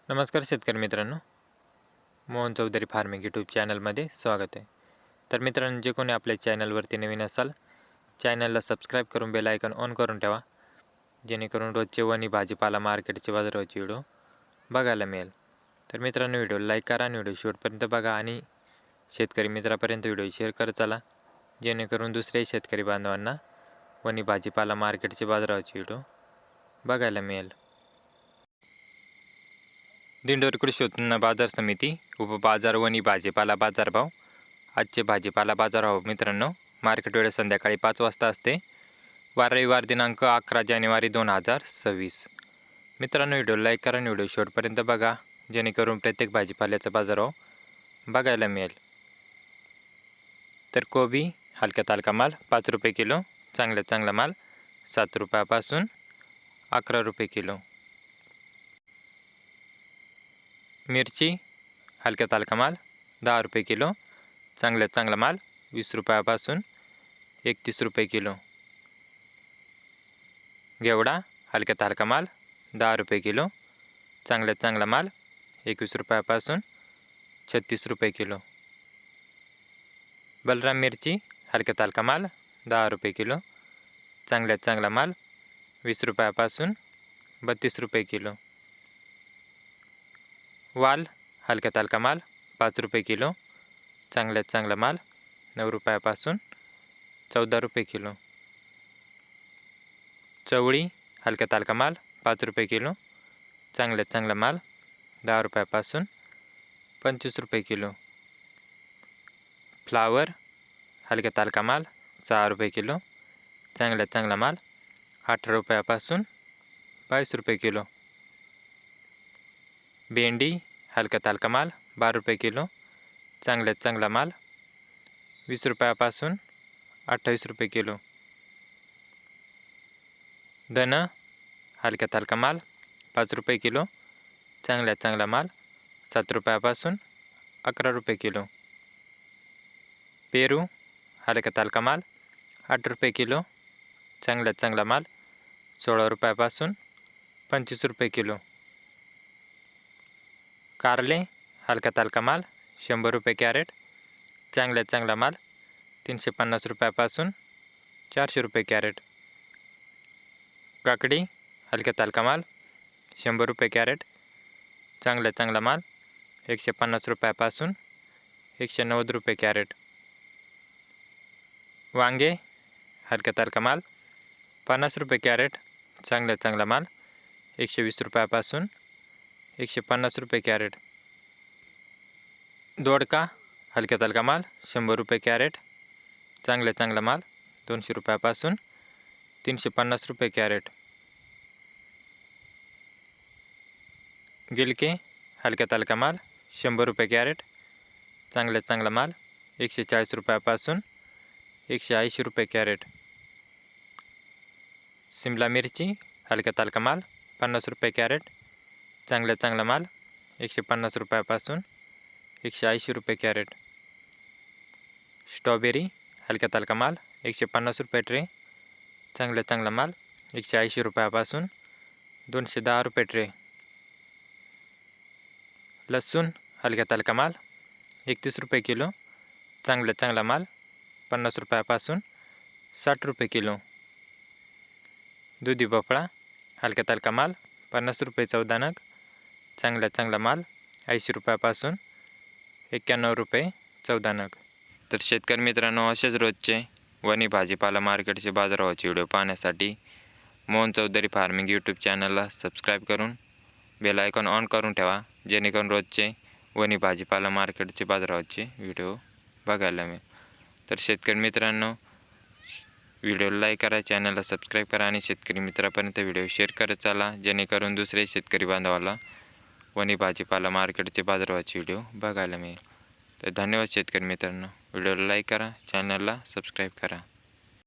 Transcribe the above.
नमस्कार शेतकरी मित्रांनो, मोहन चौधरी फार्मिंग यूट्यूब चॅनलमध्ये स्वागत आहे. तर मित्रांनो, जे कोणी आपल्या चॅनलवरती नवीन असाल, चॅनलला सबस्क्राईब करून बेल आयकॉन ऑन करून ठेवा, जेणेकरून रोजचे वणी भाजीपाला मार्केटचे बाजाराचे व्हिडिओ बघायला मिळेल. तर मित्रांनो, व्हिडिओला लाईक करा आणि व्हिडिओ शेवटपर्यंत बघा आणि शेतकरी मित्रापर्यंत व्हिडिओ शेअर करत चला, जेणेकरून दुसऱ्याही शेतकरी बांधवांना वणी भाजीपाला मार्केटचे बाजाराचे व्हिडिओ बघायला मिळेल. दिंडोरी कृषी उत्पन्न बाजार समिती उपबाजार वणी भाजीपाला बाजारभाव. आजचे भाजीपाला बाजारभाव मित्रांनो, मार्केट वेळ संध्याकाळी 5 वाजता असते. रविवार दिनांक 11 जानेवारी 2026. मित्रांनो, व्हिडिओ लाईक करा आणि व्हिडिओ शेवटपर्यंत बघा, जेणेकरून प्रत्येक भाजीपाल्याचा बाजारभाव बघायला मिळेल. तर कोबी हलक्यात हलका माल 5 रुपये किलो, चांगल्यात चांगला माल 7 रुपयापासून 11 रुपये किलो. मिरची हलक्यात हलका माल 10 रुपये किलो, चांगल्यात चांगला माल 20 रुपयापासून 31 रुपये किलो. घेवडा हलक्यात हलका माल 10 रुपये किलो, चांगल्यात चांगला माल 21 रुपयापासून 36 रुपये किलो. बलराम मिरची हलक्यात हलका माल 10 रुपये किलो, चांगल्यात चांगला माल 20 रुपयापासून 32 रुपये किलो. वाल हलक्यात हलका माल 5 रुपये किलो, चांगल्यात चांगला माल 9 रुपयापासून 14 रुपये किलो. चवळी हलक्यात हलका माल 5 रुपये किलो, चांगल्यात चांगला माल 10 रुपयापासून 25 रुपये किलो. फ्लावर हलक्यात हलका माल 6 रुपये किलो, चांगल्यात चांगला माल 18 रुपयापासून 22 रुपये किलो. भेंडी हलक्यात हलका माल 12 रुपये किलो, चांगल्यात चांगला माल 20 रुपयापासून 28 रुपये किलो. धन हलक्यात हलका माल 5 रुपये किलो, चांगल्यात चांगला माल 7 रुपयापासून 11 रुपये किलो. पेरू हलक्यात हलका माल 8 रुपये किलो, चांगल्यात चांगला माल 16 रुपयापासून 25 रुपये किलो. कारले हलक्यात हलका माल 100 रुपये कॅरेट, चांगल्यात चांगला माल 350 रुपयापासून 400 रुपये कॅरेट. काकडी हलक्यात हलका माल 100 रुपये कॅरेट, चांगल्यात चांगला माल 150 रुपयापासून 190 रुपये कॅरेट. वांगे हलक्यात हलका माल 50 रुपये कॅरेट, चांगल्यात चांगला माल 120 रुपयापासून 150 रुपये कॅरेट. दोडका हलक्यात हलका माल 100 रुपये कॅरेट, चांगल्यात चांगला माल 200 रुपयापासून 350 रुपये कॅरेट. गिलके हलक्यात हलका माल 100 रुपये कॅरेट, चांगल्यात चांगला माल 140 रुपयापासून 180 रुपये कॅरेट. शिमला मिरची हलक्यात हलका माल 50 रुपये कॅरेट, चांगल्यात चांगला माल 150 रुपयापासून 180 रुपये कॅरेट. स्ट्रॉबेरी हलक्यात हलका माल 150 रुपये ट्रे, चांगल्यात चांगला माल 180 रुपयापासून 210 रुपये ट्रे. लसूण हलक्यात हलका माल 31 रुपये किलो, चांगल्यात चांगला माल 50 रुपयापासून 60 रुपये किलो. दुधी भोपळा हलक्यात हलका माल 50 रुपये 14 नग, चांगल्यात चांगला माल 80 रुपयापासून 91 रुपये 14 नग. तर शेतकरी मित्रांनो, असेच रोजचे वणी भाजीपाला मार्केटचे बाजारभावाचे व्हिडिओ पाहण्यासाठी मोहन चौधरी फार्मिंग यूट्यूब चॅनलला सबस्क्राईब करून बेल आयकॉन ऑन करून ठेवा, जेणेकरून रोजचे वणी भाजीपाला मार्केटचे बाजारभावाचे व्हिडिओ बघायला मिळेल. तर शेतकरी मित्रांनो, व्हिडिओला लाईक करा, चॅनलला सबस्क्राईब करा आणि शेतकरी मित्रापर्यंत व्हिडिओ शेअर करत चला, जेणेकरून दुसरे शेतकरी बांधवाला वणी भाजीपाला मार्केटचे बाजारभावाचे व्हिडिओ बघायला मिळेल. तर धन्यवाद शेतकरी मित्रांनो. व्हिडिओला लाईक करा, चॅनलला सबस्क्राईब करा.